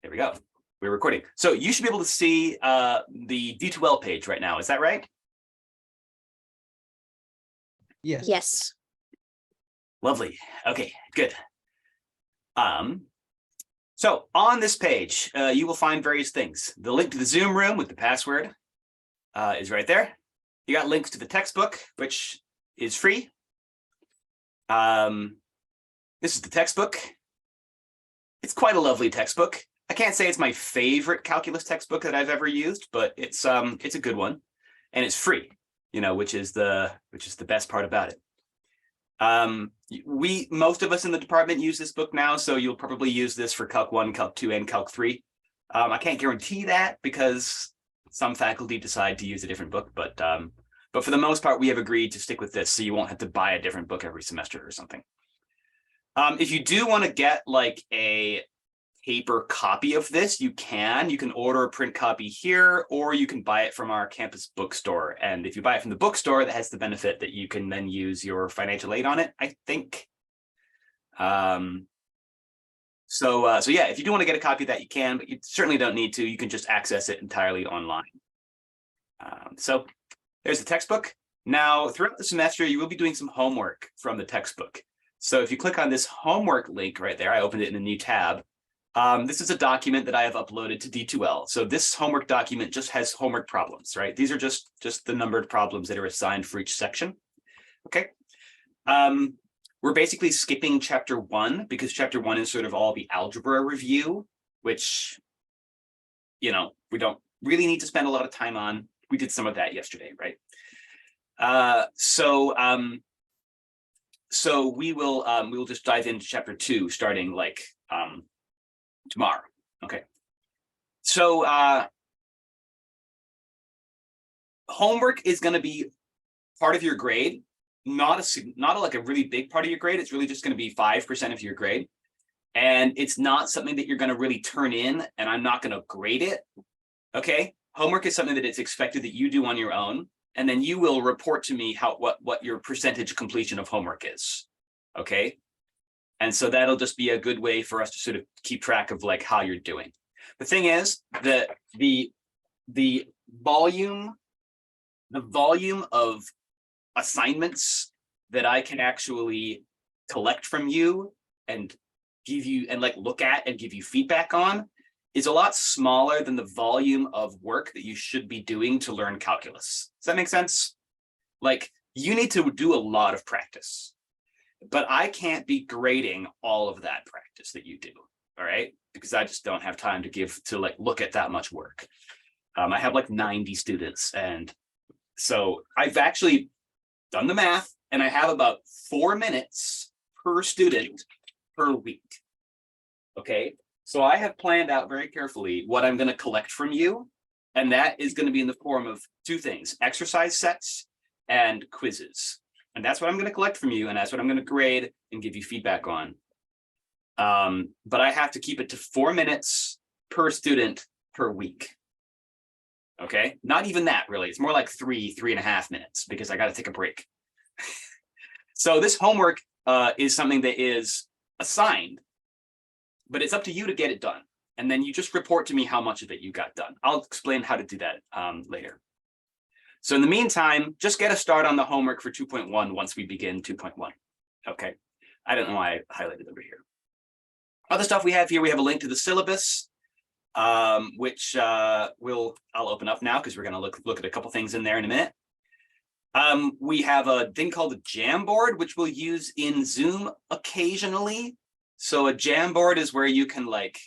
There we go. We're recording. So you should be able to see the D2L page right now. Is that right? Yes. Yes. Lovely. Okay, good. So on this page, you will find various things. The link to the Zoom room with the password is right there. You got links to the textbook, which is free. This is the textbook. It's quite a lovely textbook. I can't say it's my favorite calculus textbook that I've ever used, but it's a good one, and it's free. You know, which is the best part about it. Most of us in the department use this book now, so you'll probably use this for Calc 1, Calc 2, and Calc 3. I can't guarantee that because some faculty decide to use a different book, but for the most part, we have agreed to stick with this, so you won't have to buy a different book every semester or something. If you do want to get like a paper copy of this, you can order a print copy here, or you can buy it from our campus bookstore. And if you buy it from the bookstore, that has the benefit that you can then use your financial aid on it, I think. So yeah, if you do want to get a copy of that, you can, but you certainly don't need to. You can just access it entirely online. So there's the textbook. Now, throughout the semester, you will be doing some homework from the textbook. So if you click on this homework link right there, I opened it in a new tab. This is a document that I have uploaded to D2L. So this homework document just has homework problems, right? These are just the numbered problems that are assigned for each section. Okay. We're basically skipping chapter 1 because chapter 1 is sort of all the algebra review, which, you know, we don't really need to spend a lot of time on. We did some of that yesterday, right? So we will just dive into chapter 2 starting like tomorrow. Okay. So homework is going to be part of your grade, not like a really big part of your grade. It's really just going to be 5% of your grade. And it's not something that you're going to really turn in, and I'm not going to grade it. Okay. Homework is something that it's expected that you do on your own, and then you will report to me what your percentage completion of homework is. Okay. And so that'll just be a good way for us to sort of keep track of like how you're doing. The thing is that the volume of assignments that I can actually collect from you and give you and like look at and give you feedback on is a lot smaller than the volume of work that you should be doing to learn calculus. Does that make sense? Like, you need to do a lot of practice, but I can't be grading all of that practice that you do, all right? Because I just don't have time to like look at that much work. I have like 90 students, and so I've actually done the math, and I have about 4 minutes per student per week. Okay, so I have planned out very carefully what I'm going to collect from you, and that is going to be in the form of 2 things: exercise sets and quizzes. And that's what I'm going to collect from you, and that's what I'm going to grade and give you feedback on. But I have to keep it to 4 minutes per student per week. Okay, not even that really. It's more like 3.5 minutes because I got to take a break. So this homework is something that is assigned, but it's up to you to get it done. And then you just report to me how much of it you got done. I'll explain how to do that later. So in the meantime, just get a start on the homework for 2.1 once we begin 2.1. Okay, I don't know why I highlighted over here. Other stuff we have here, we have a link to the syllabus, which I'll open up now because we're going to look at a couple things in there in a minute. We have a thing called a Jamboard, which we'll use in Zoom occasionally. So a Jamboard is where you can like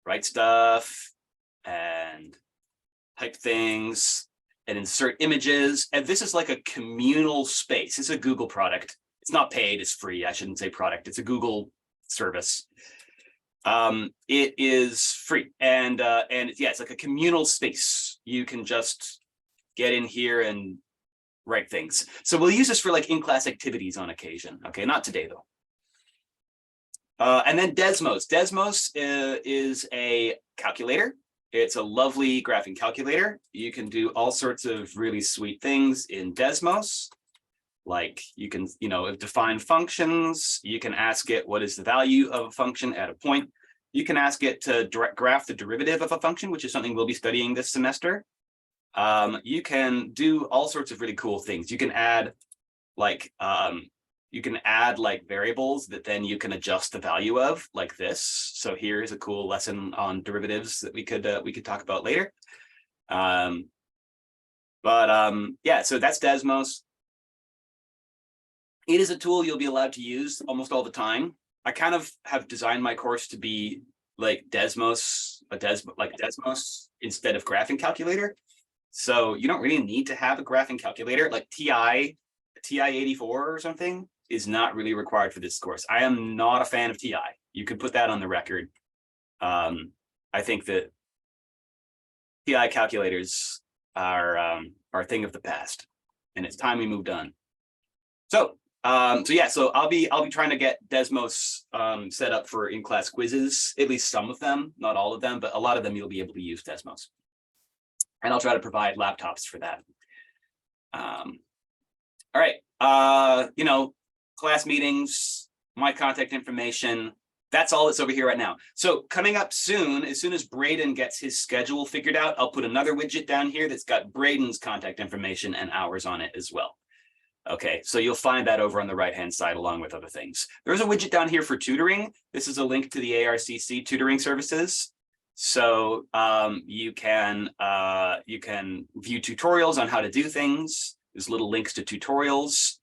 write stuff and type things and insert images. And this is like a communal space. It's a Google product. It's not paid, it's free. I shouldn't say product. It's a Google service. It is free. And yeah, it's like a communal space. You can just get in here and write things. So we'll use this for like in-class activities on occasion. Okay, not today though. And then Desmos. Desmos is a calculator. It's a lovely graphing calculator. You can do all sorts of really sweet things in Desmos. Like you can, define functions. You can ask it what is the value of a function at a point. You can ask it to graph the derivative of a function, which is something we'll be studying this semester. You can do all sorts of really cool things. You can add like variables that then you can adjust the value of, like this. So here's a cool lesson on derivatives that we could talk about later. Yeah, so that's Desmos. It is a tool you'll be allowed to use almost all the time. I kind of have designed my course to be like Desmos, Desmos instead of graphing calculator. So you don't really need to have a graphing calculator. Like TI 84 or something is not really required for this course. I am not a fan of TI. You could put that on the record. I think that TI calculators are a thing of the past, and it's time we moved on. So so I'll be trying to get Desmos set up for in-class quizzes, at least some of them, not all of them, but a lot of them you'll be able to use Desmos. And I'll try to provide laptops for that. All right, class meetings, my contact information, that's all that's over here right now. So coming up soon, as soon as Braden gets his schedule figured out, I'll put another widget down here that's got Braden's contact information and hours on it as well. Okay, so you'll find that over on the right-hand side along with other things. There's a widget down here for tutoring. This is a link to the ARCC tutoring services. So you can view tutorials on how to do things. There's little links to tutorials.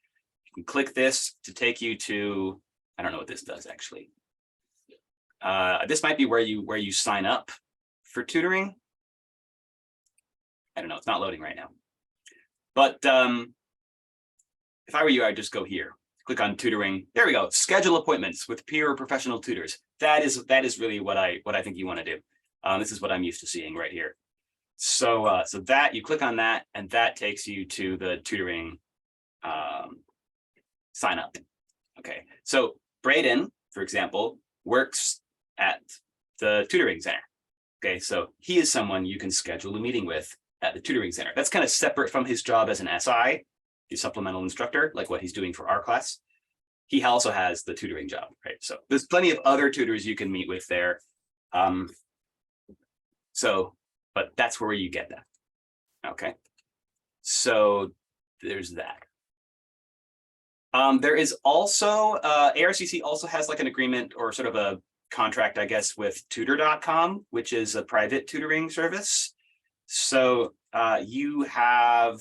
You can click this to take you to, I don't know what this does actually. This might be where you sign up for tutoring. I don't know, it's not loading right now. But if I were you, I'd just go here, click on tutoring. There we go. Schedule appointments with peer or professional tutors. That is really what I think you want to do. This is what I'm used to seeing right here. So that you click on that, and that takes you to the tutoring sign up. Okay. So Braden, for example, works at the tutoring center. Okay. So he is someone you can schedule a meeting with at the tutoring center. That's kind of separate from his job as an SI. The supplemental instructor, like what he's doing for our class. He also has the tutoring job, right? So there's plenty of other tutors you can meet with there. But that's where you get that. Okay. So there's that. There is also, ARCC also has like an agreement or sort of a contract, I guess, with tutor.com, which is a private tutoring service. So you have,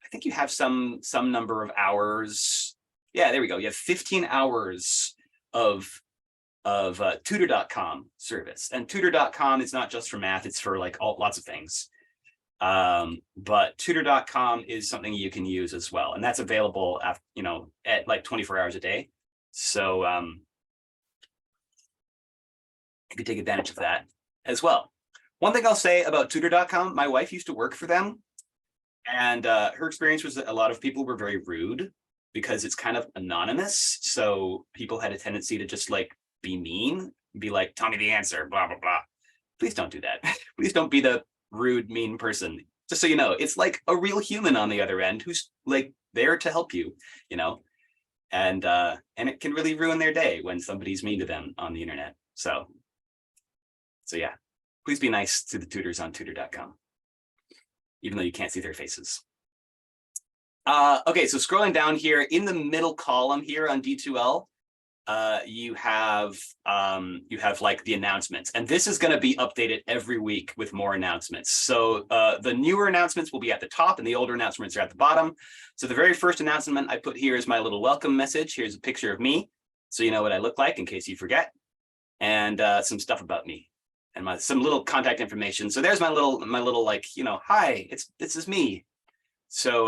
I think you have some number of hours. Yeah, there we go. You have 15 hours of tutor.com service. And tutor.com is not just for math, it's for like lots of things. But tutor.com is something you can use as well. And that's available at like 24 hours a day. So you could take advantage of that as well. One thing I'll say about tutor.com, my wife used to work for them. And her experience was that a lot of people were very rude because it's kind of anonymous. So people had a tendency to just like be mean, be like, tell me the answer, blah, blah, blah. Please don't do that. Please don't be the rude, mean person. Just so you know, it's like a real human on the other end who's like there to help you, and it can really ruin their day when somebody's mean to them on the internet. So yeah, please be nice to the tutors on tutor.com. Even though you can't see their faces. Okay, so scrolling down here in the middle column here on D2L, you have like the announcements, and this is going to be updated every week with more announcements. So the newer announcements will be at the top and the older announcements are at the bottom. So the very first announcement I put here is my little welcome message. Here's a picture of me, so you know what I look like in case you forget, and some stuff about me. And some little contact information. So there's my little like, hi, this is me. So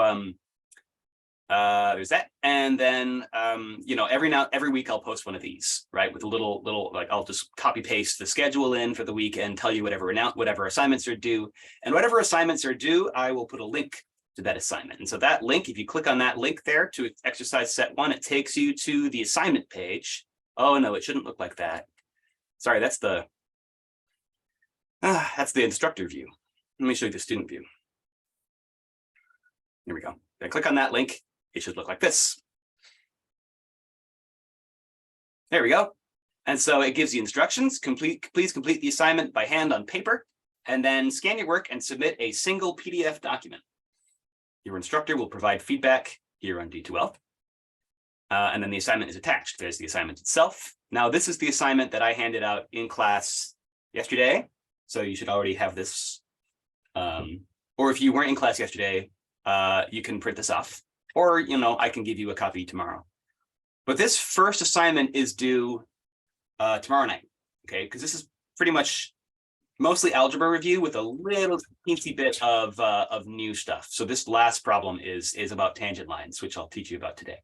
there's that. And then every week I'll post one of these, right? With a little like, I'll just copy paste the schedule in for the week and tell you whatever assignments are due. And whatever assignments are due, I will put a link to that assignment. And so that link, if you click on that link there to exercise set 1, it takes you to the assignment page. Oh no, it shouldn't look like that. Sorry, that's the instructor view. Let me show you the student view. Here we go. Then click on that link. It should look like this. There we go. And so it gives you instructions. Please complete the assignment by hand on paper, and then scan your work and submit a single PDF document. Your instructor will provide feedback here on D2L. And then the assignment is attached. There's the assignment itself. Now, this is the assignment that I handed out in class yesterday. So you should already have this. Or if you weren't in class yesterday, you can print this off. Or, I can give you a copy tomorrow. But this first assignment is due tomorrow night, okay? Because this is pretty much mostly algebra review with a little teensy bit of new stuff. So this last problem is about tangent lines, which I'll teach you about today.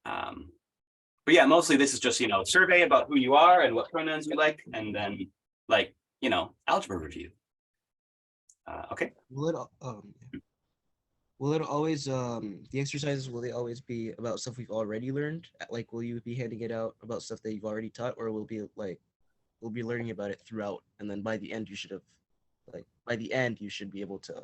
But yeah, mostly this is just, survey about who you are and what pronouns you like, and then algebra review. Okay. Will it always, the exercises, will they always be about stuff we've already learned? Like, will you be handing it out about stuff that you've already taught, or will be like, we'll be learning about it throughout, and then by the end you should have, you should be able to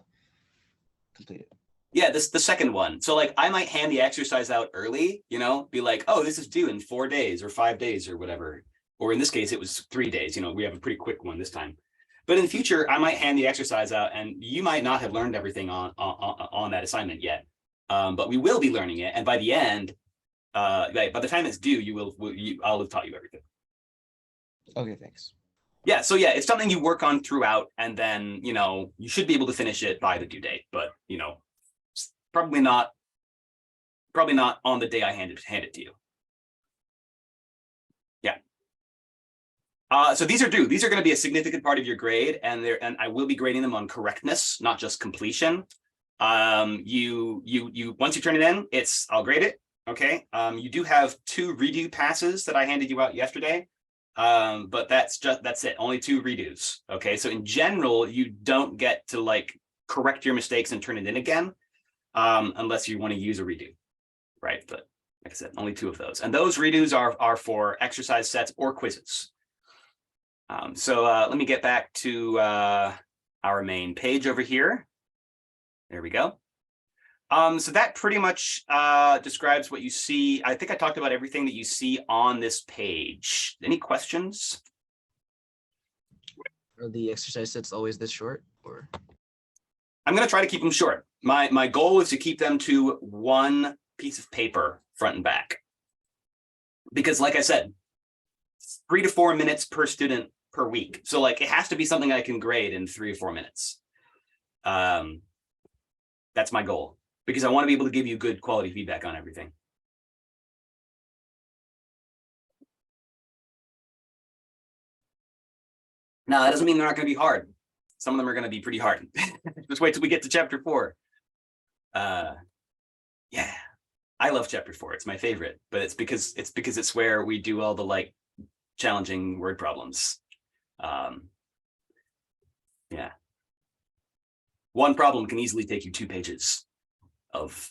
complete it? Yeah, the second one. So I might hand the exercise out early, be like, oh, this is due in 4 days or 5 days or whatever. Or in this case, it was 3 days. We have a pretty quick one this time. But in the future, I might hand the exercise out, and you might not have learned everything on that assignment yet. But we will be learning it, and by the end, by the time it's due, I'll have taught you everything. Okay, thanks. Yeah, so yeah, it's something you work on throughout, and then you should be able to finish it by the due date. But probably not on the day I hand it to you. Yeah. So these are due. These are going to be a significant part of your grade, and I will be grading them on correctness, not just completion. Once you turn it in, I'll grade it. Okay. You do have 2 redo passes that I handed you out yesterday. But that's it. Only 2 redos. Okay. So in general, you don't get to correct your mistakes and turn it in again, unless you want to use a redo, right? But like I said, only 2 of those. And those redos are for exercise sets or quizzes. So let me get back to our main page over here. There we go. So that pretty much describes what you see. I think I talked about everything that you see on this page. Any questions? Are the exercise sets always this short, or? I'm going to try to keep them short. My goal is to keep them to 1 piece of paper, front and back. Because like I said, 3 to 4 minutes per student per week. So it has to be something I can grade in 3 or 4 minutes. That's my goal, because I want to be able to give you good quality feedback on everything. Now, that doesn't mean they're not going to be hard. Some of them are going to be pretty hard. Just wait till we get to chapter 4. Yeah, I love chapter 4. It's my favorite, but it's because it's where we do all the challenging word problems. Yeah. One problem can easily take you 2 pages of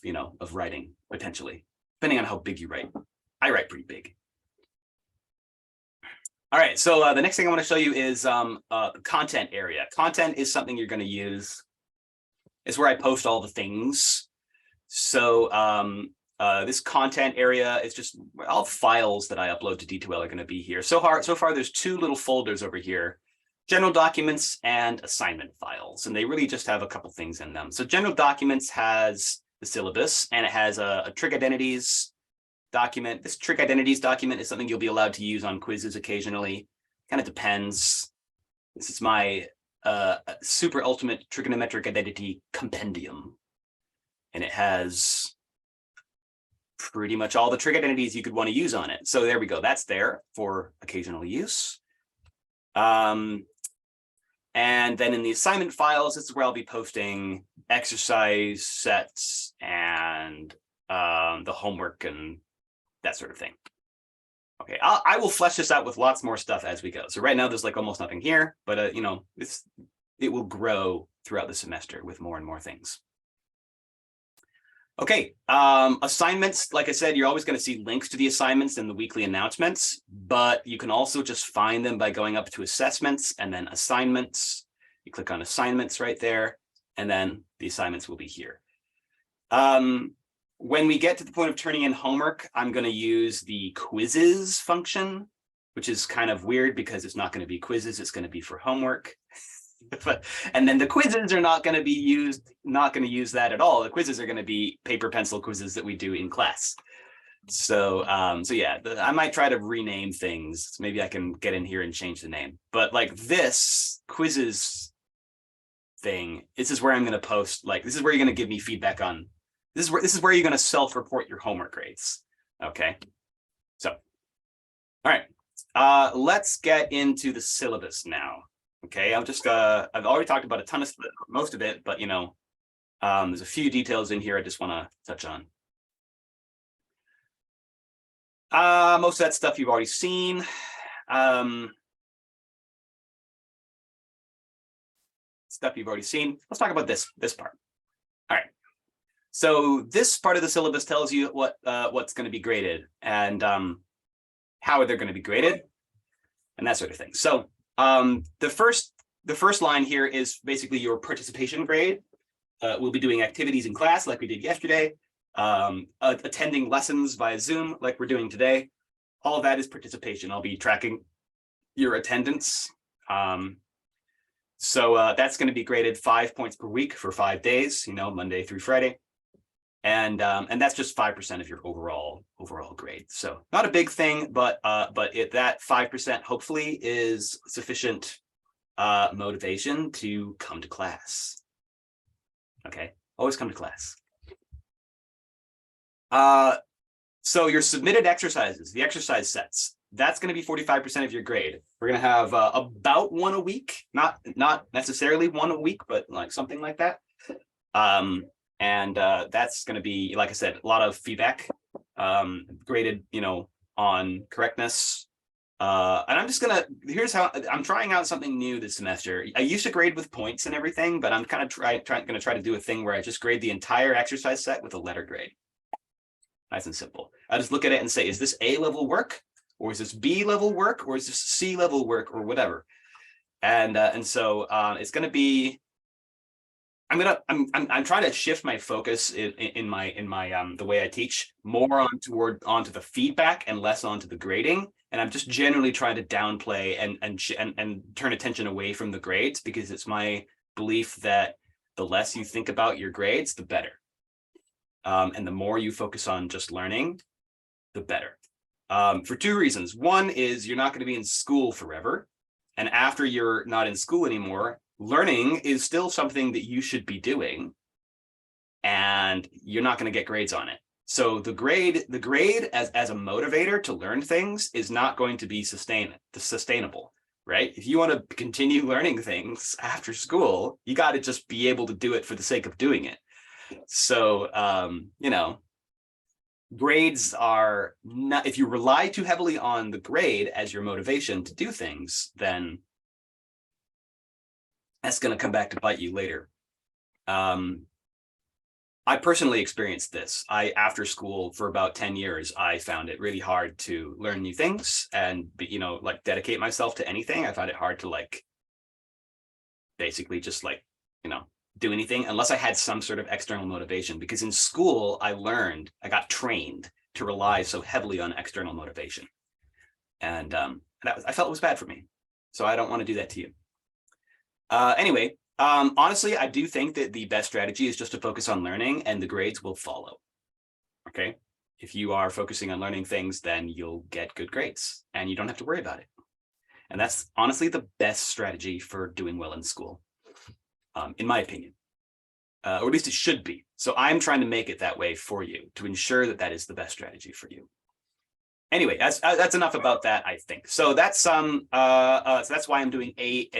writing, potentially, depending on how big you write. I write pretty big. All right, so the next thing I want to show you is content area. Content is something you're going to use. It's where I post all the things. So this content area is just all the files that I upload to D2L are going to be here. So far, there's 2 little folders over here: general documents and assignment files, and they really just have a couple things in them. So general documents has the syllabus, and it has a trig identities document. This trig identities document is something you'll be allowed to use on quizzes occasionally. Kind of depends. This is my super ultimate trigonometric identity compendium, and it has pretty much all the trig identities you could want to use on it. So there we go. That's there for occasional use. And then in the assignment files, this is where I'll be posting exercise sets and the homework and that sort of thing. Okay, I will flesh this out with lots more stuff as we go. So right now there's almost nothing here, but it will grow throughout the semester with more and more things. Okay, assignments, like I said, you're always going to see links to the assignments in the weekly announcements, but you can also just find them by going up to assessments and then assignments. You click on assignments right there, and then the assignments will be here. when we get to the point of turning in homework, I'm going to use the quizzes function, which is kind of weird because it's not going to be quizzes, it's going to be for homework. And then the quizzes are not going to use that at all. The quizzes are going to be paper pencil quizzes that we do in class. So yeah, I might try to rename things. Maybe I can get in here and change the name. But like this quizzes thing, this is where I'm going to post, like, this is where you're going to give me feedback on, this is where you're going to self-report your homework grades. Okay. So, all right, let's get into the syllabus now. Okay, I've already talked about a ton of most of it, but you know, there's a few details in here I just want to touch on. Most of that stuff you've already seen. Stuff you've already seen. Let's talk about this part. All right. So this part of the syllabus tells you what's going to be graded and how they're going to be graded and that sort of thing. So the first line here is basically your participation grade. We'll be doing activities in class like we did yesterday, attending lessons via Zoom like we're doing today. All of that is participation. I'll be tracking your attendance. So that's going to be graded 5 points per week for 5 days, you know, Monday through Friday. And that's just 5% of your overall grade. So not a big thing, but that 5% hopefully is sufficient motivation to come to class. Okay, always come to class. So your submitted exercises, the exercise sets, that's going to be 45% of your grade. We're going to have about one a week, not necessarily one a week, but like something like that. And that's going to be, like I said, a lot of feedback, graded, you know, on correctness. And I'm just gonna, here's how I'm trying out something new this semester. I used to grade with points and everything, but I'm kind of gonna try to do a thing where I just grade the entire exercise set with a letter grade. Nice and simple. I just look at it and say, is this A level work, or is this B level work, or is this C level work, or whatever. And so it's gonna be. I'm trying to shift my focus in my the way I teach more onto the feedback and less onto the grading. And I'm just generally trying to downplay and turn attention away from the grades, because it's my belief that the less you think about your grades, the better. And the more you focus on just learning, the better. For two reasons. One is you're not going to be in school forever. And after you're not in school anymore, learning is still something that you should be doing, and you're not going to get grades on it. So the grade as a motivator to learn things is not going to be sustainable, right? If you want to continue learning things after school, you got to just be able to do it for the sake of doing it. So, you know, grades are not, if you rely too heavily on the grade as your motivation to do things, then that's going to come back to bite you later. I personally experienced this. After school for about 10 years, I found it really hard to learn new things and, you know, like dedicate myself to anything. I found it hard to like, basically just like, you know, do anything unless I had some sort of external motivation, because in school, I got trained to rely so heavily on external motivation. And I felt it was bad for me. So I don't want to do that to you. Anyway, honestly, I do think that the best strategy is just to focus on learning, and the grades will follow. Okay. If you are focusing on learning things, then you'll get good grades and you don't have to worry about it. And that's honestly the best strategy for doing well in school, in my opinion, or at least it should be. So I'm trying to make it that way for you to ensure that that is the best strategy for you. Anyway, that's enough about that, I think. So that's so that's why I'm doing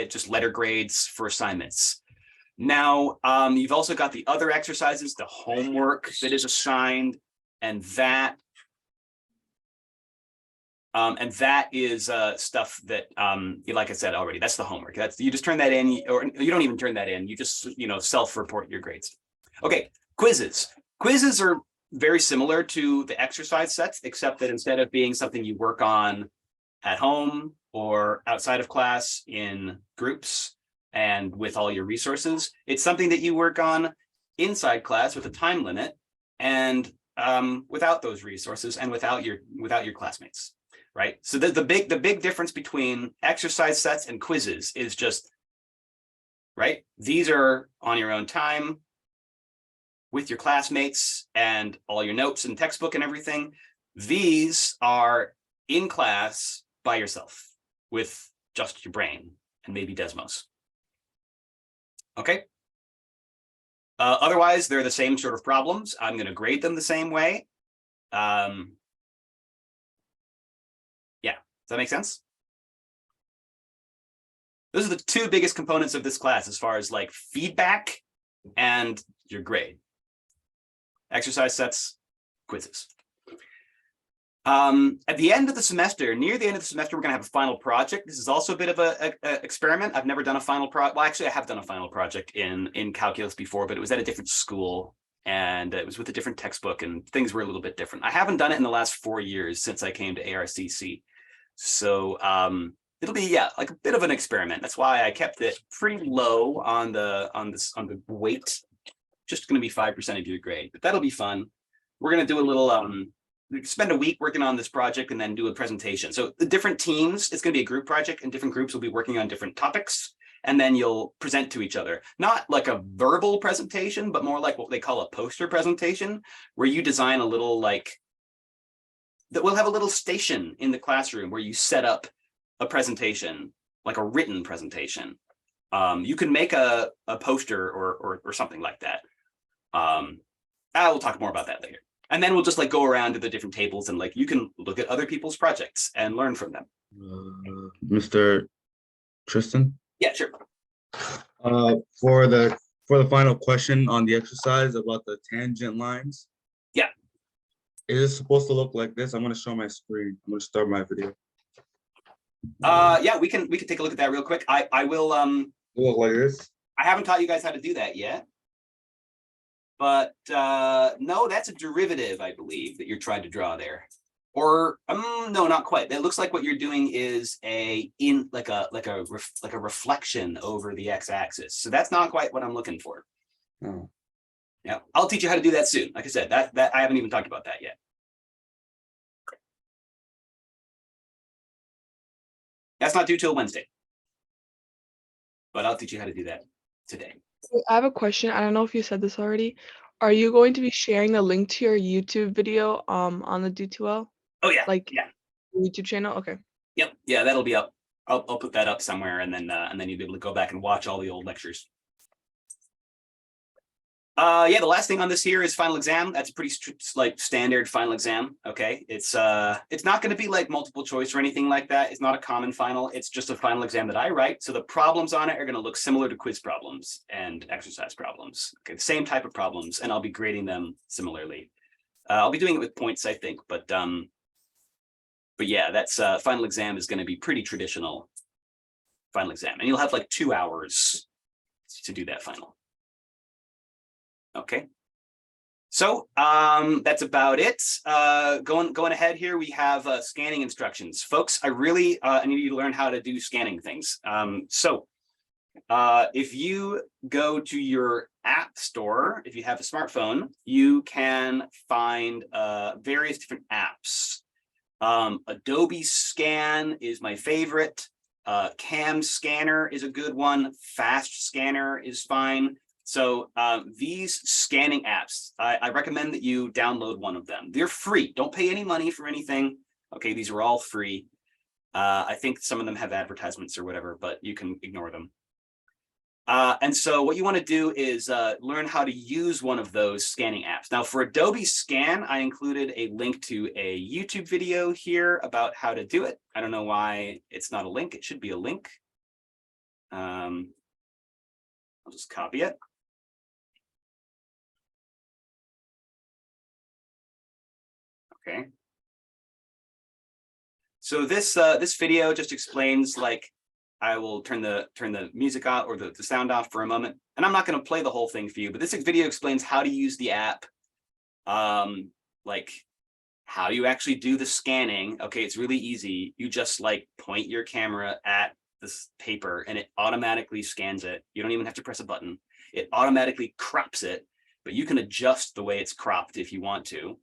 just letter grades for assignments. Now, you've also got the other exercises, the homework that is assigned, and that is stuff that, like I said already, that's the homework. You just turn that in, or you don't even turn that in. You just, you know, self-report your grades. Okay, quizzes. Quizzes are very similar to the exercise sets, except that instead of being something you work on at home or outside of class in groups and with all your resources, it's something that you work on inside class with a time limit, and without those resources and without your classmates, right? So the big difference between exercise sets and quizzes is just, right? These are on your own time with your classmates and all your notes and textbook and everything. These are in class by yourself with just your brain and maybe Desmos. Okay. Otherwise, they're the same sort of problems. I'm going to grade them the same way. Yeah, does that make sense? Those are the two biggest components of this class as far as like feedback and your grade. Exercise sets, quizzes. At the end of the semester, near the end of the semester, we're going to have a final project. This is also a bit of a experiment. I've never done a final project. Well, actually, I have done a final project in calculus before, but it was at a different school and it was with a different textbook and things were a little bit different. I haven't done it in the last 4 years since I came to ARCC. So it'll be, yeah, like a bit of an experiment. That's why I kept it pretty low on the weight. Just going to be 5% of your grade, but that'll be fun. We're going to do a little spend a week working on this project and then do a presentation. So the different teams, it's going to be a group project and different groups will be working on different topics. And then you'll present to each other, not like a verbal presentation, but more like what they call a poster presentation, where you design a little like, that we'll have a little station in the classroom where you set up a presentation, like a written presentation. You can make a poster or something like that. I will talk more about that later. And then we'll just like go around to the different tables and like you can look at other people's projects and learn from them. Mr. Tristan? Yeah, sure. For the final question on the exercise about the tangent lines. Yeah. Is it supposed to look like this? I'm going to show my screen. I'm going to start my video. Yeah, we can take a look at that real quick. I will Look like this. I haven't taught you guys how to do that yet. But no, that's a derivative, I believe, that you're trying to draw there. Or no, not quite. It looks like what you're doing is a reflection over the x-axis. So that's not quite what I'm looking for. Oh. Yeah, I'll teach you how to do that soon. Like I said, that I haven't even talked about that yet. That's not due till Wednesday. But I'll teach you how to do that today. I have a question. I don't know if you said this already. Are you going to be sharing the link to your YouTube video on the D2L? Oh yeah, Like yeah. YouTube channel? Okay. Yep, yeah, that'll be up. I'll put that up somewhere, and then you'll be able to go back and watch all the old lectures. Yeah, the last thing on this here is final exam. That's a pretty like standard final exam. Okay, it's not going to be like multiple choice or anything like that. It's not a common final. It's just a final exam that I write. So the problems on it are going to look similar to quiz problems and exercise problems. Okay, the same type of problems, and I'll be grading them similarly. I'll be doing it with points, I think, but yeah, that's final exam is going to be pretty traditional final exam, and you'll have like 2 hours to do that final. Okay, so that's about it. Going ahead here, we have scanning instructions. Folks, I need you to learn how to do scanning things. So if you go to your app store, if you have a smartphone, you can find various different apps. Adobe Scan is my favorite. Cam Scanner is a good one. Fast Scanner is fine. So these scanning apps, I recommend that you download one of them. They're free. Don't pay any money for anything. Okay, these are all free. I think some of them have advertisements or whatever, but you can ignore them. And so what you want to do is learn how to use one of those scanning apps. Now for Adobe Scan, I included a link to a YouTube video here about how to do it. I don't know why it's not a link. It should be a link. I'll just copy it. Okay. So this video just explains, like, I will turn the music off or the sound off for a moment, and I'm not going to play the whole thing for you, but this video explains how to use the app, like how you actually do the scanning. Okay, it's really easy. You just like point your camera at this paper and it automatically scans it. You don't even have to press a button. It automatically crops it, but you can adjust the way it's cropped if you want to.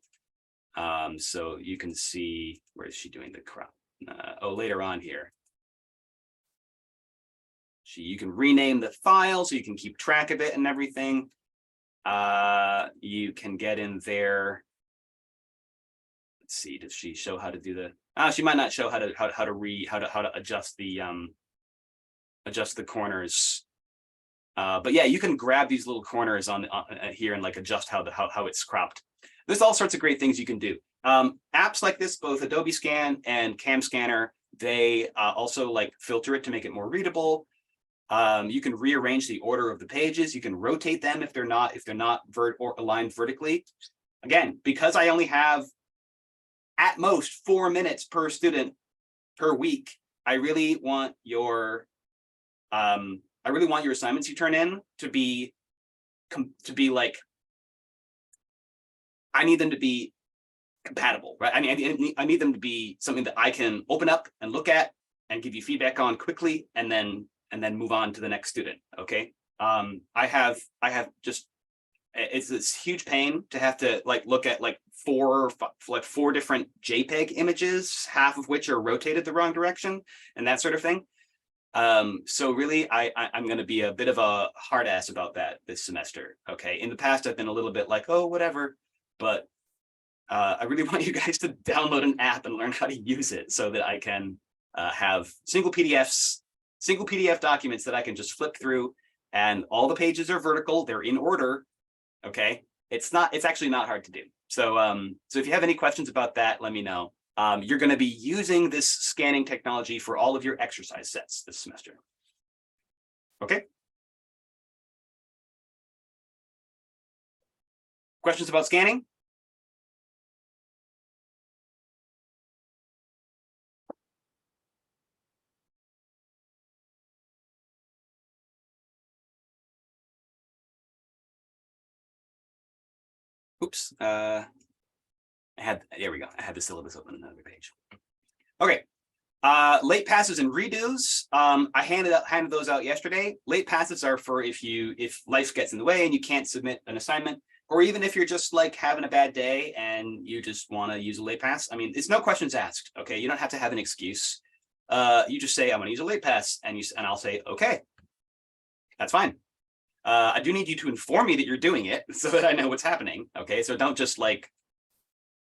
So you can see, where is she doing the crop? Oh, later on here. You can rename the file so you can keep track of it and everything. You can get in there. Let's see, does she show how to do the, she might not show how to adjust the corners. But yeah, you can grab these little corners on here and like adjust how it's cropped. There's all sorts of great things you can do. Apps like this, both Adobe Scan and Cam Scanner, they also like filter it to make it more readable. You can rearrange the order of the pages. You can rotate them if they're not aligned vertically. Again, because I only have at most 4 minutes per student per week, I really want your assignments you turn in to be like, I need them to be compatible, right? I need them to be something that I can open up and look at and give you feedback on quickly, and then move on to the next student. Okay. I have just, it's this huge pain to have to like look at like four different JPEG images, half of which are rotated the wrong direction and that sort of thing. So really, I'm going to be a bit of a hard ass about that this semester. Okay. In the past, I've been a little bit like, oh, whatever, but I really want you guys to download an app and learn how to use it so that I can have single PDF documents that I can just flip through, and all the pages are vertical, they're in order. Okay. It's actually not hard to do. So, so if you have any questions about that, let me know. You're going to be using this scanning technology for all of your exercise sets this semester. Okay. Questions about scanning? Oops. There we go. I had the syllabus open on another page. Okay. Late passes and redos. I handed those out yesterday. Late passes are for if life gets in the way and you can't submit an assignment, or even if you're just like having a bad day and you just want to use a late pass. I mean, it's no questions asked. Okay. You don't have to have an excuse. You just say, I want to use a late pass, and I'll say, okay, that's fine. I do need you to inform me that you're doing it so that I know what's happening. Okay. So don't just like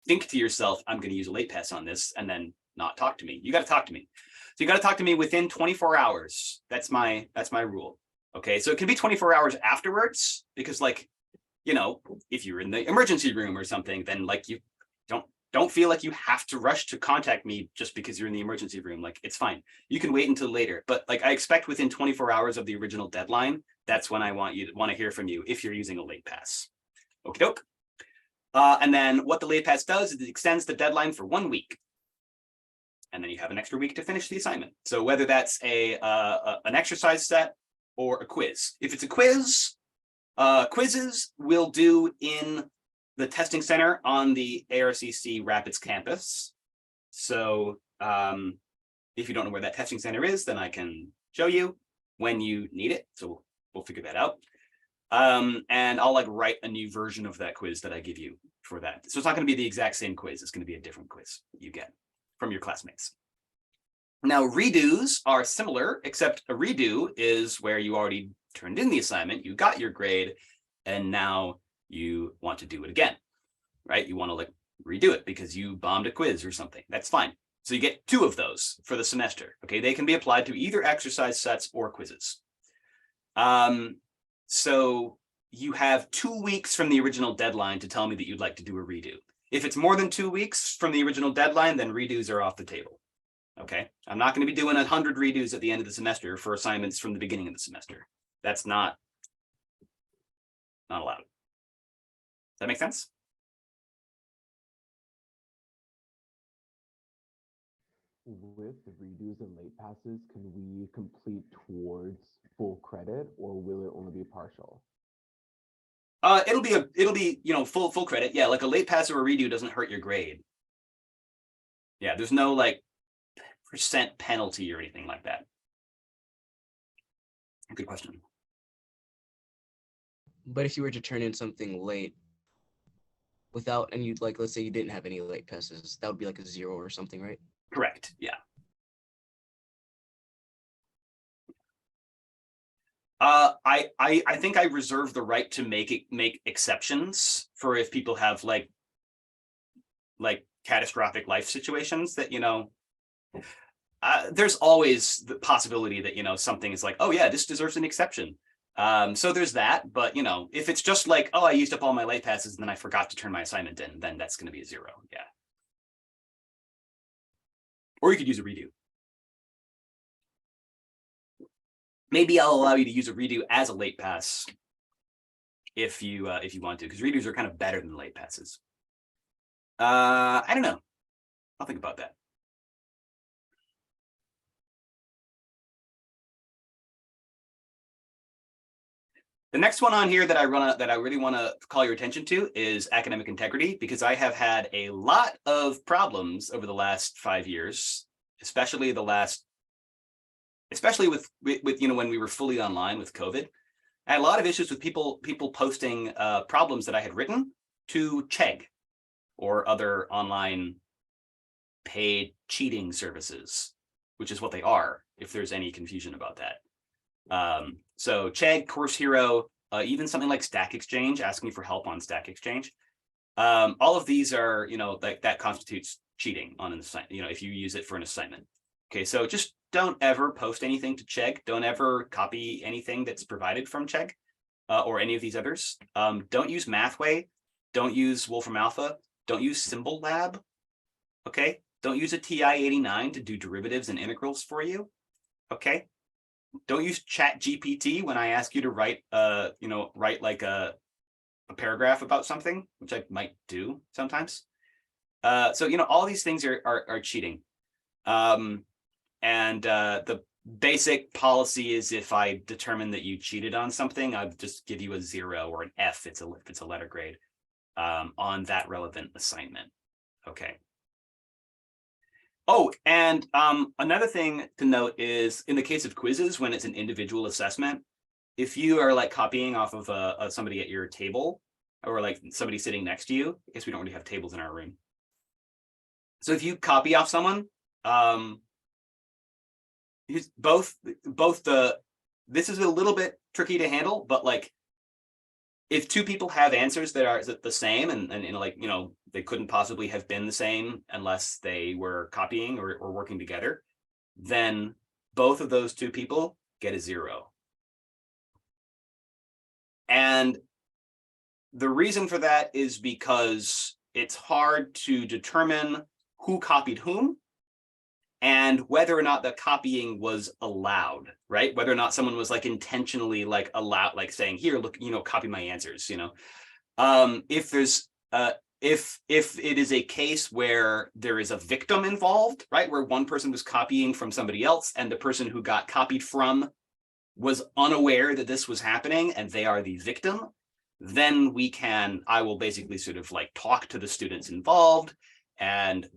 think to yourself, I'm going to use a late pass on this and then not talk to me. You got to talk to me. So you got to talk to me within 24 hours. That's my rule. Okay. So it can be 24 hours afterwards, because like, you know, if you're in the emergency room or something, then like you don't feel like you have to rush to contact me just because you're in the emergency room. Like, it's fine. You can wait until later. But like, I expect within 24 hours of the original deadline, that's when I want to hear from you if you're using a late pass. Okie doke. And then what the late pass does is it extends the deadline for 1 week. And then you have an extra week to finish the assignment. So whether that's an exercise set or a quiz. If it's a quiz, quizzes we'll do in the testing center on the ARCC Rapids campus. So if you don't know where that testing center is, then I can show you when you need it. So we'll figure that out. And I'll like write a new version of that quiz that I give you for that. So it's not going to be the exact same quiz. It's going to be a different quiz you get from your classmates. Now, redos are similar, except a redo is where you already turned in the assignment, you got your grade, and now you want to do it again, right? You want to like redo it because you bombed a quiz or something. That's fine. So you get 2 of those for the semester. Okay, they can be applied to either exercise sets or quizzes. So you have 2 weeks from the original deadline to tell me that you'd like to do a redo. If it's more than 2 weeks from the original deadline, then redos are off the table. Okay, I'm not going to be doing 100 redos at the end of the semester for assignments from the beginning of the semester. That's not allowed. Does that make sense? With the redos and late passes, can we complete towards full credit, or will it only be partial? It'll be you know, full credit. Yeah, like a late pass or a redo doesn't hurt your grade. Yeah, there's no like % penalty or anything like that. Good question. But if you were to turn in something late, without, and you'd like, let's say you didn't have any late passes, that would be like a 0 or something, right? Correct. Yeah. I think I reserve the right to make exceptions for if people have like catastrophic life situations that, there's always the possibility that, something is like, oh yeah, this deserves an exception. So there's that, but if it's just like, oh, I used up all my late passes and then I forgot to turn my assignment in, then that's going to be a 0. Yeah. Or you could use a redo. Maybe I'll allow you to use a redo as a late pass if you want to, because redos are kind of better than late passes. I don't know. I'll think about that. The next one on here that I really want to call your attention to is academic integrity, because I have had a lot of problems over the last 5 years, especially with when we were fully online with COVID. I had a lot of issues with people posting problems that I had written to Chegg or other online paid cheating services, which is what they are, if there's any confusion about that. So Chegg, Course Hero, even something like Stack Exchange, asking for help on Stack Exchange. All of these are, that constitutes cheating on an assignment, if you use it for an assignment. Okay, so just don't ever post anything to Chegg. Don't ever copy anything that's provided from Chegg or any of these others. Don't use Mathway. Don't use Wolfram Alpha. Don't use Symbol Lab. Okay, don't use a TI-89 to do derivatives and integrals for you. Okay, don't use ChatGPT when I ask you to write, like a paragraph about something, which I might do sometimes. So all these things are cheating. And the basic policy is if I determine that you cheated on something, I'll just give you a 0 or an F if it's a letter grade on that relevant assignment. Okay. Oh, and another thing to note is in the case of quizzes, when it's an individual assessment, if you are like copying off of somebody at your table or like somebody sitting next to you, I guess we don't really have tables in our room. So if you copy off someone, this is a little bit tricky to handle, but like if two people have answers that are the same and they couldn't possibly have been the same unless they were copying or working together, then both of those two people get a 0. And the reason for that is because it's hard to determine who copied whom and whether or not the copying was allowed, right? Whether or not someone was like intentionally like allowed, like saying, here, look, copy my answers, if there's if it is a case where there is a victim involved, right? Where one person was copying from somebody else and the person who got copied from was unaware that this was happening and they are the victim, then I will basically sort of like talk to the students involved and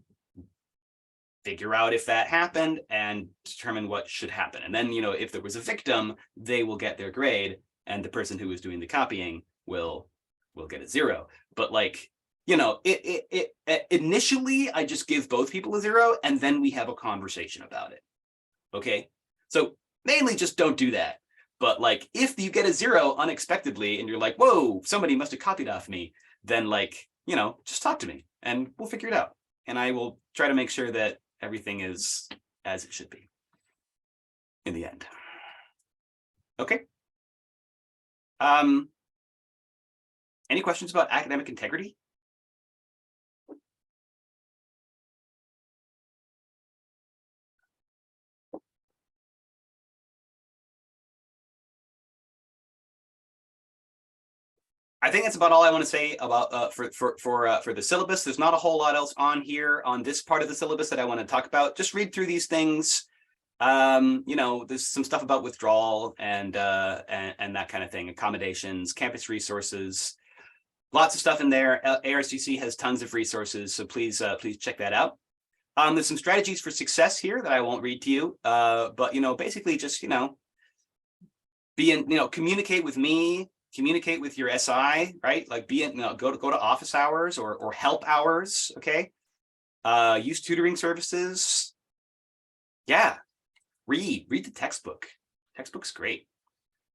figure out if that happened and determine what should happen. And then, if there was a victim, they will get their grade and the person who was doing the copying will get a 0. But like, initially I just give both people a 0 and then we have a conversation about it. Okay. So mainly just don't do that. But like, if you get a 0 unexpectedly and you're like, whoa, somebody must have copied off me, then like, just talk to me and we'll figure it out. And I will try to make sure that everything is as it should be in the end. Okay. Any questions about academic integrity? I think that's about all I want to say about for the syllabus. There's not a whole lot else on here on this part of the syllabus that I want to talk about. Just read through these things. There's some stuff about withdrawal and that kind of thing, accommodations, campus resources, lots of stuff in there. ARCC has tons of resources, so please check that out. There's some strategies for success here that I won't read to you, but basically just communicate with me. communicate with your SI, right? Like go to office hours or help hours, okay? Use tutoring services. Yeah, read the textbook. Textbook's great.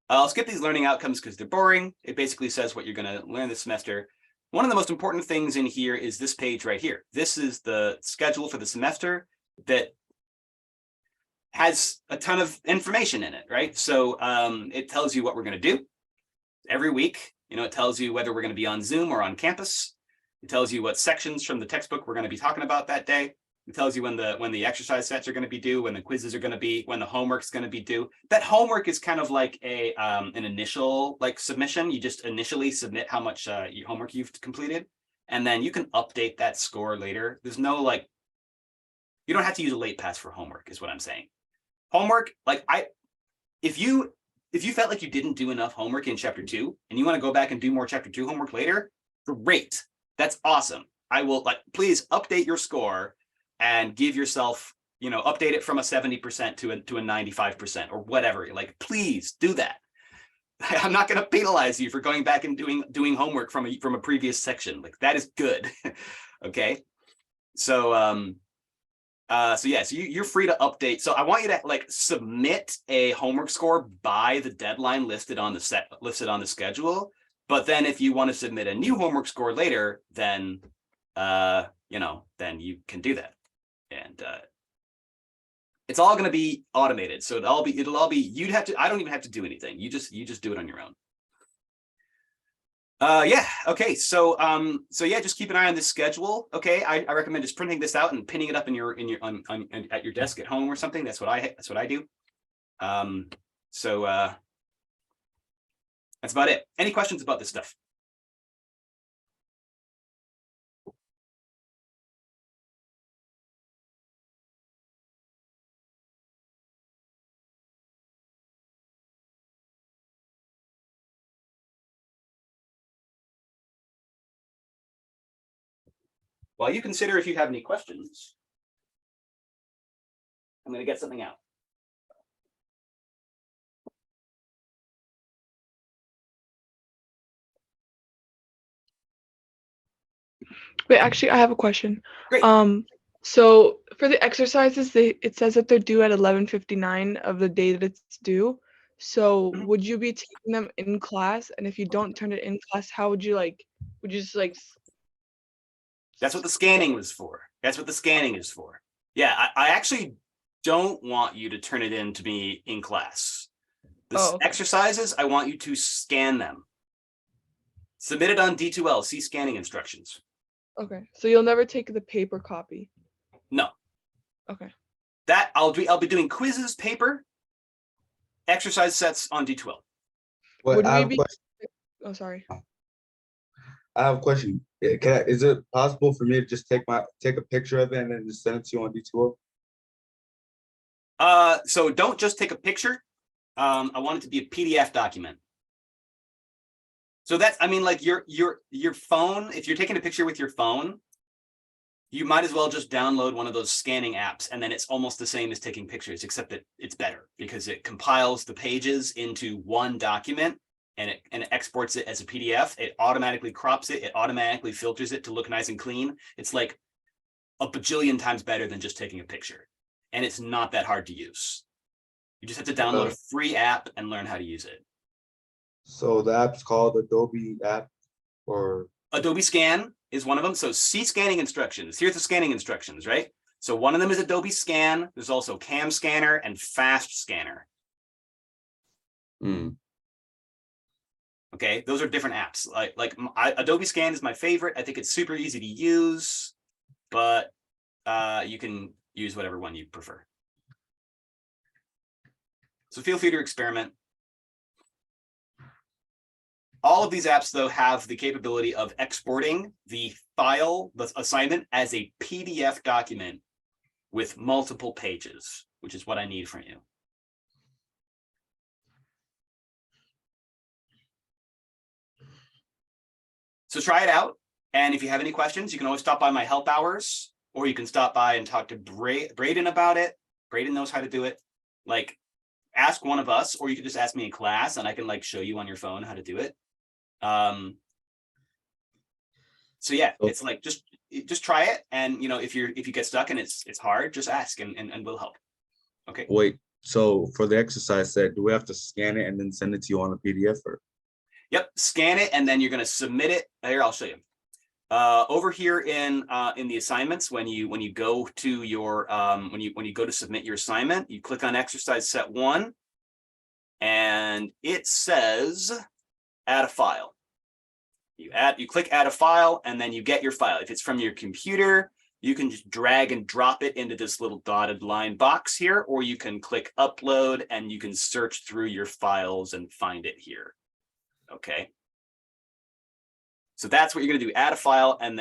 I'll skip these learning outcomes because they're boring. It basically says what you're going to learn this semester. One of the most important things in here is this page right here. This is the schedule for the semester that has a ton of information in it, right? So it tells you what we're going to do every week. It tells you whether we're going to be on Zoom or on campus. It tells you what sections from the textbook we're going to be talking about that day. It tells you when the exercise sets are going to be due, when the quizzes are going to be, when the homework's going to be due. That homework is kind of like an initial submission. You just initially submit how much your homework you've completed, and then you can update that score later. There's no you don't have to use a late pass for homework, is what I'm saying. Homework, if you felt like you didn't do enough homework in chapter 2 and you want to go back and do more chapter 2 homework later, great. That's awesome. I will please update your score and give yourself, update it from a 70% to a 95% or whatever. Please do that. I'm not going to penalize you for going back and doing homework from a previous section. That is good. Okay. So you're free to update. So I want you to submit a homework score by the deadline listed on the schedule. But then if you want to submit a new homework score later, then then you can do that. And it's all going to be automated. So it'll all be I don't even have to do anything. You just do it on your own. Okay. So just keep an eye on this schedule. Okay. I recommend just printing this out and pinning it up at your desk at home or something. That's what I do. That's about it. Any questions about this stuff? While you consider if you have any questions, I'm going to get something out. Wait, actually, I have a question. Great. So for the exercises, it says that they're due at 11:59 of the day that it's due. So would you be taking them in class? And if you don't turn it in class, how would you would you just That's what the scanning was for. That's what the scanning is for. Yeah, I actually don't want you to turn it in to me in class. The exercises, I want you to scan them. Submit it on D2L, see scanning instructions. Okay, so you'll never take the paper copy? No. Okay. That I'll be doing quizzes, paper, exercise sets on D12. Well, Would we be? Oh, sorry. I have a question. Is it possible for me to just take a picture of it and then just send it to you on D2L? So don't just take a picture. I want it to be a PDF document. So that's, your phone, if you're taking a picture with your phone, you might as well just download one of those scanning apps, and then it's almost the same as taking pictures, except that it's better because it compiles the pages into one document and it exports it as a PDF. It automatically crops it. It automatically filters it to look nice and clean. It's like a bajillion times better than just taking a picture. And it's not that hard to use. You just have to download a free app and learn how to use it. So the app's called Adobe app, or Adobe Scan is one of them. So see scanning instructions. Here's the scanning instructions, right? So one of them is Adobe Scan. There's also Cam Scanner and Fast Scanner. Okay, those are different apps. Adobe Scan is my favorite. I think it's super easy to use, but you can use whatever one you prefer. So feel free to experiment. All of these apps, though, have the capability of exporting the file, the assignment, as a PDF document with multiple pages, which is what I need from you. So try it out. And if you have any questions, you can always stop by my help hours, or you can stop by and talk to Braden about it. Braden knows how to do it. Ask one of us, or you can just ask me in class and I can show you on your phone how to do it. So yeah, Oh. it's like just try it, and you know, if you get stuck and it's hard, just ask and we'll help. Okay. Wait, so for the exercise set, do we have to scan it and then send it to you on a PDF or? Yep, scan it and then you're going to submit it. Here, I'll show you. Over here in the assignments, when you go to your when you go to submit your assignment, you click on exercise set 1, and it says add a file. You click add a file, and then you get your file. If it's from your computer, you can just drag and drop it into this little dotted line box here, or you can click upload and you can search through your files and find it here. Okay. So that's what you're going to do, add a file, and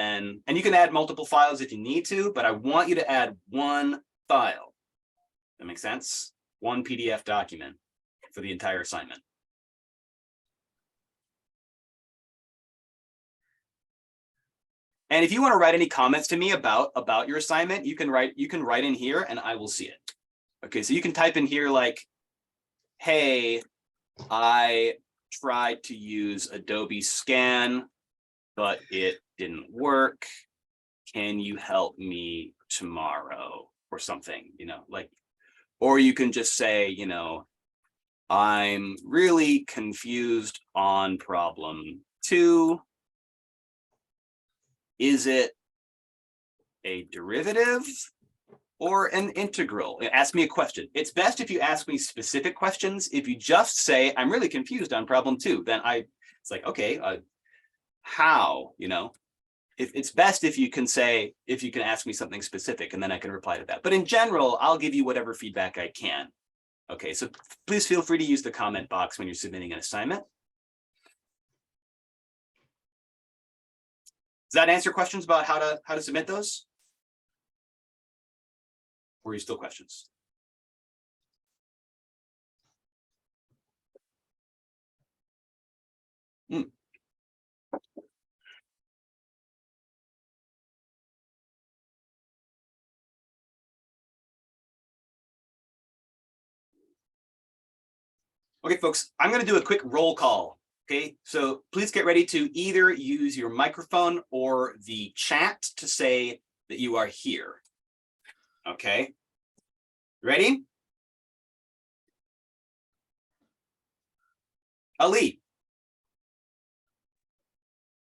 you can add multiple files if you need to, but I want you to add one file. That makes sense? One PDF document for the entire assignment. And if you want to write any comments to me about your assignment, you can write in here and I will see it. Okay, so you can type in here like, hey, I tried to use Adobe Scan, but it didn't work. Can you help me tomorrow or something, you know, like, or you can just say, you know, I'm really confused on problem 2. Is it a derivative or an integral? Ask me a question. It's best if you ask me specific questions. If you just say, I'm really confused on problem 2, then it's like, okay, how, you know, it's best if you can ask me something specific and then I can reply to that. But in general, I'll give you whatever feedback I can. Okay, so please feel free to use the comment box when you're submitting an assignment. Does that answer questions about how to submit those? Or are you still questions? Okay, folks, I'm going to do a quick roll call. Okay, so please get ready to either use your microphone or the chat to say that you are here. Okay, ready? Ali.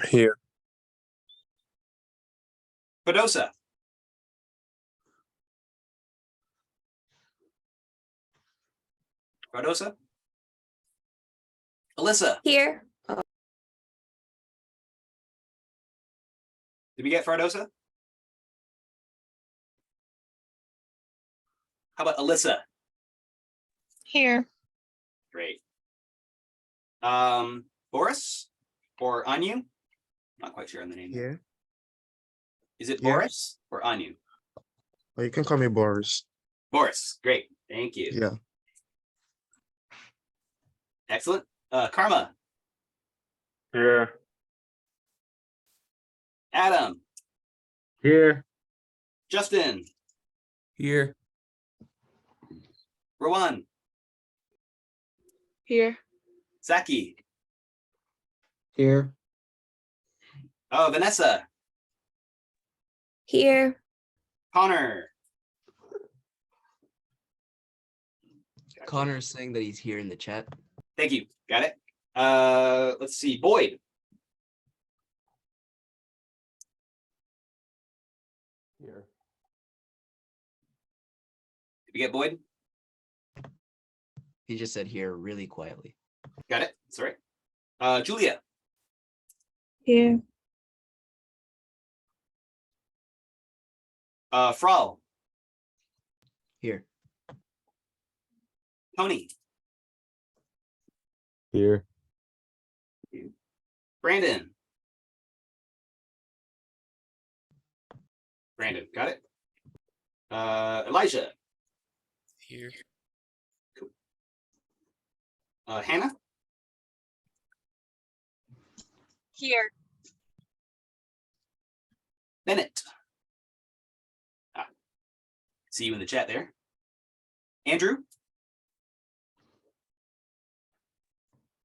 Here. Podosa. Podosa. Alyssa. Here. Did we get Fardosa? How about Alyssa? Here. Great. Boris or Anu? Not quite sure on the name. Yeah. Is it Yeah. Boris or Anu? Oh, you can call me Boris. Boris. Great. Thank you. Yeah. Excellent. Karma. Here. Adam. Here. Justin. Here. Rowan. Here. Saki. Here. Oh, Vanessa. Here. Connor. Gotcha. Connor is saying that he's here in the chat. Thank you. Got it. Let's see. Boyd. Here. Did we get Boyd? He just said here really quietly. Got it. That's all right. Julia. Here. Frau. Here. Tony. Here. Brandon. Brandon, got it. Elijah. Here. Cool. Hannah. Here. Bennett. See you in the chat there. Andrew.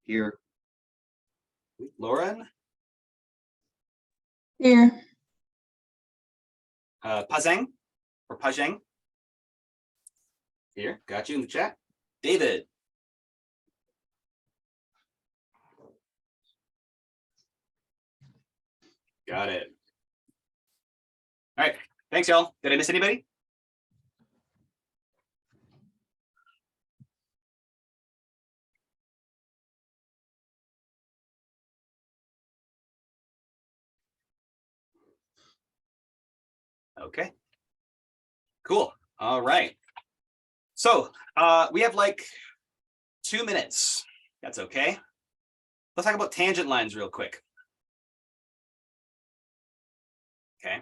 Here. Lauren, Here. Pazeng or Pazeng. Here, got you in the chat. David. Got it. All right. Thanks, y'all. Did I miss anybody? Okay. Cool. All right. So we have like 2 minutes. That's okay. Let's talk about tangent lines real quick. Okay.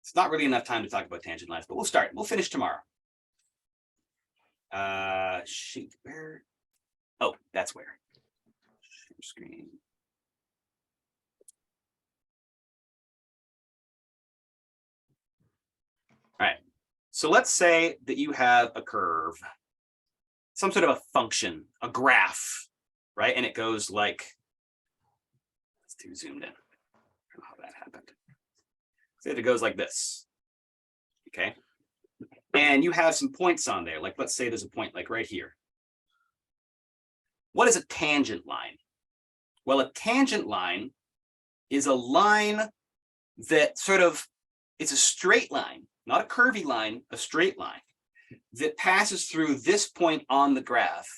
It's not really enough time to talk about tangent lines, but we'll start. We'll finish tomorrow. Shoot, where? Oh, that's where. Share screen. All right. So let's say that you have a curve, some sort of a function, a graph, right? And it goes like, let's do zoomed in. I don't know how that happened. Say it goes like this. Okay. And you have some points on there. Like, let's say there's a point like right here. What is a tangent line? Well, a tangent line is a line that sort of, it's a straight line, not a curvy line, a straight line that passes through this point on the graph.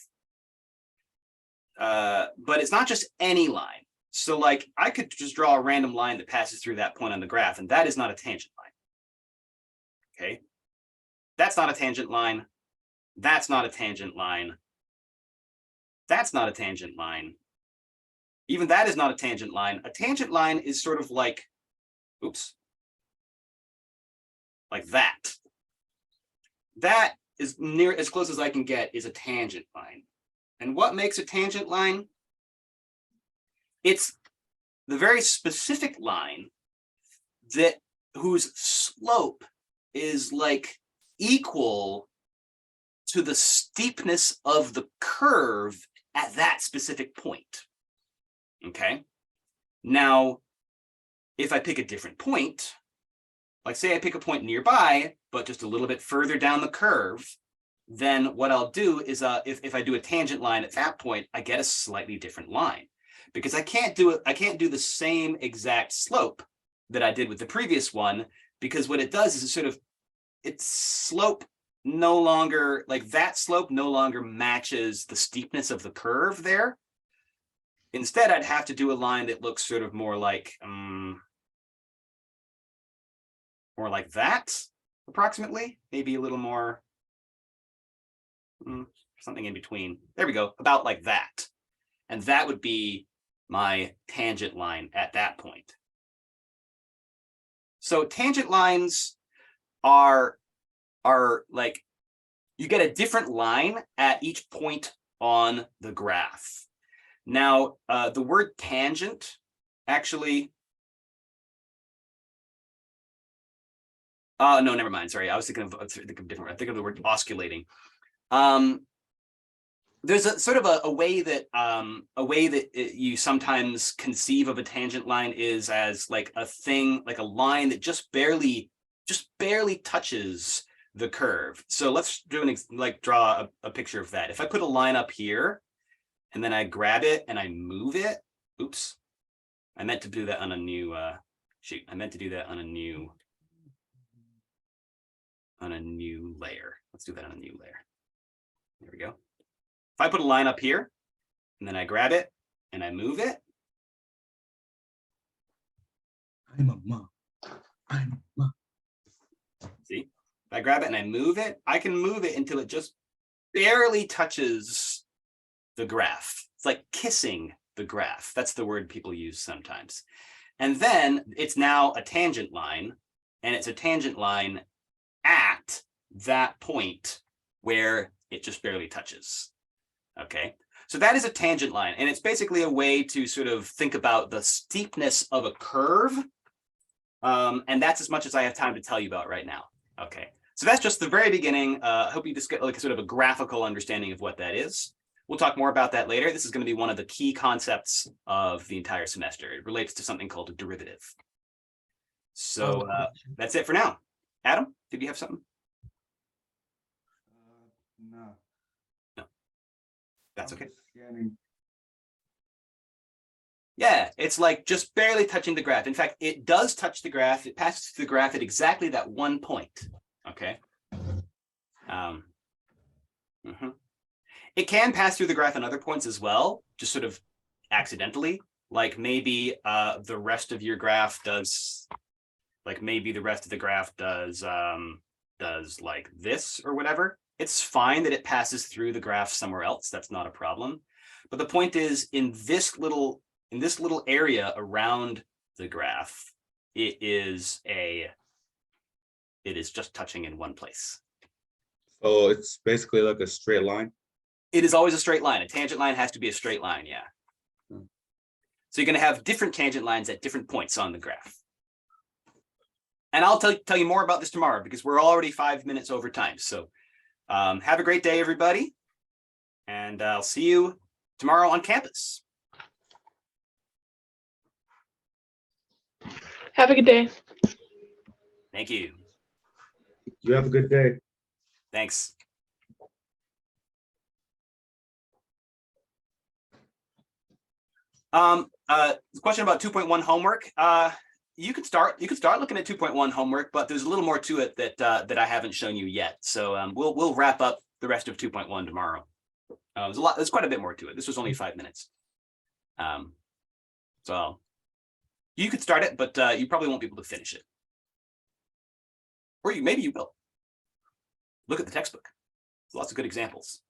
But it's not just any line. So like I could just draw a random line that passes through that point on the graph, and that is not a tangent line. Okay. That's not a tangent line. That's not a tangent line. That's not a tangent line. Even that is not a tangent line. A tangent line is sort of like, oops, like that. That is near as close as I can get is a tangent line. And what makes a tangent line? It's the very specific line that whose slope is like equal to the steepness of the curve at that specific point. Okay. Now, if I pick a different point, like say I pick a point nearby, but just a little bit further down the curve, then what I'll do is if I do a tangent line at that point, I get a slightly different line because I can't do the same exact slope that I did with the previous one, because what it does is its slope no longer, like that slope no longer matches the steepness of the curve there. Instead, I'd have to do a line that looks sort of more like that, approximately, maybe a little more, something in between. There we go, about like that. And that would be my tangent line at that point. So tangent lines are like, you get a different line at each point on the graph. Now, the word tangent actually, no, never mind. Sorry, I was thinking of different. I think of the word osculating. There's a sort of a way that you sometimes conceive of a tangent line is as like a thing, like a line that just barely touches the curve. So let's do draw a picture of that. If I put a line up here, and then I grab it and I move it. Oops, I meant to do that on a new. Shoot, I meant to do that on a new layer. Let's do that on a new layer. There we go. If I put a line up here and then I grab it and I move it. I'm a mom. I'm a mom. See, if I grab it and I move it, I can move it until it just barely touches the graph. It's like kissing the graph. That's the word people use sometimes. And then it's now a tangent line, and it's a tangent line at that point where it just barely touches. Okay, so that is a tangent line, and it's basically a way to sort of think about the steepness of a curve. And that's as much as I have time to tell you about right now. Okay, so that's just the very beginning. I hope you just get like a sort of a graphical understanding of what that is. We'll talk more about that later. This is going to be one of the key concepts of the entire semester. It relates to something called a derivative. So that's it for now. Adam, did you have something? No. No. That's okay. Scanning. Yeah, it's like just barely touching the graph. In fact, it does touch the graph. It passes through the graph at exactly that one point. Okay. It can pass through the graph at other points as well, just sort of accidentally. Like maybe the rest of your graph does, like maybe the rest of the graph does like this or whatever. It's fine that it passes through the graph somewhere else. That's not a problem. But the point is, in this little area around the graph, it is just touching in one place. So it's basically like a straight line. It is always a straight line. A tangent line has to be a straight line, yeah. So you're going to have different tangent lines at different points on the graph. And I'll tell you more about this tomorrow because we're already 5 minutes over time. So have a great day, everybody. And I'll see you tomorrow on campus. Have a good day. Thank you. You have a good day. Thanks. Question about 2.1 homework. You could start looking at 2.1 homework, but there's a little more to it that I haven't shown you yet. So we'll wrap up the rest of 2.1 tomorrow. There's quite a bit more to it. This was only 5 minutes. So you could start it, but you probably won't be able to finish it. Or maybe you will. Look at the textbook. Lots of good examples.